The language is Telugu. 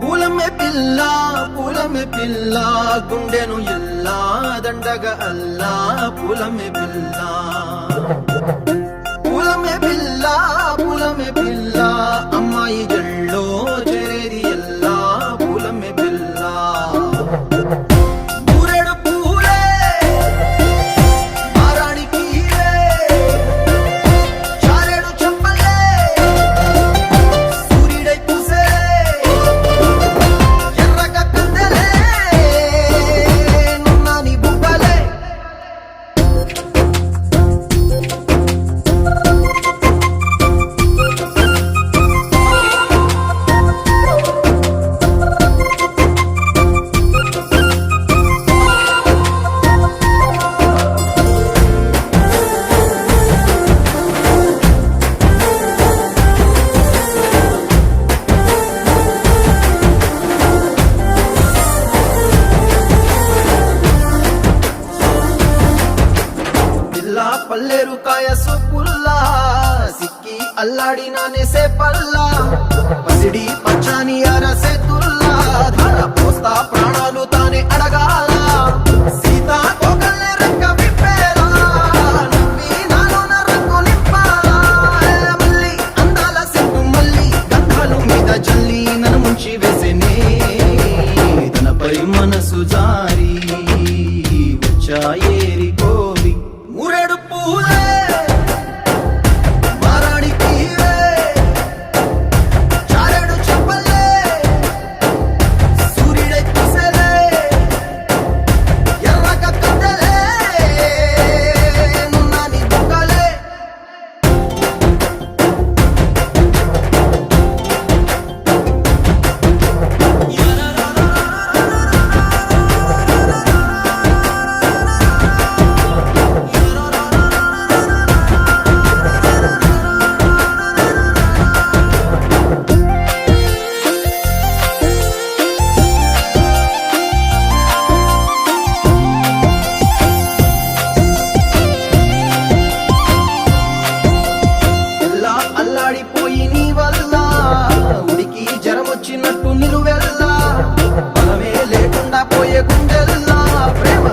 పూలమే పిల్ల గుండెను ఎల్లా దండగ అల్లా పూలమే పిల్ల అమ్మాయి జల్లో చేరేది ఎల్లా పూలమే పిల్ల ఊరెడు పూలే మారాణి కీలే చారెడు చెప్పలే సూర్యుడై పూసే ఎర్రగ కందెలే నున్నాని బుగ్గలే పల్లేరు కాయ సొప్పుల్లా సిక్కి అల్లాడి నానేసే పల్లా పసిడి పచ్చాని అరసే తుల్లా ధార పోస్తా ప్రాణాలు తానే అడగాల సీతా కోకల్లే రెక్క విప్పేలా నవ్వి నాలోన రంగు నింపాలా మల్లి అందాల సిగ్గు మల్లి గంధాలు మీద జల్లి నన్ను ముంచి వేసేనే తనపై మనసు జారి వచ్చాయేరి కోరి ఊరెడు పూలే మారాణి కీలే చారెడు చెప్పలే సూర్యుడై పూసలే ఎర్రగ కందెలే నున్నాని బుగ్గలే అల్లాడిపోయి నీ వల్ల ఉడికి జరమొచ్చినట్టు నిలువెల్లా బలమే లేకుండా పోయే గుండెల్లా ప్రేమ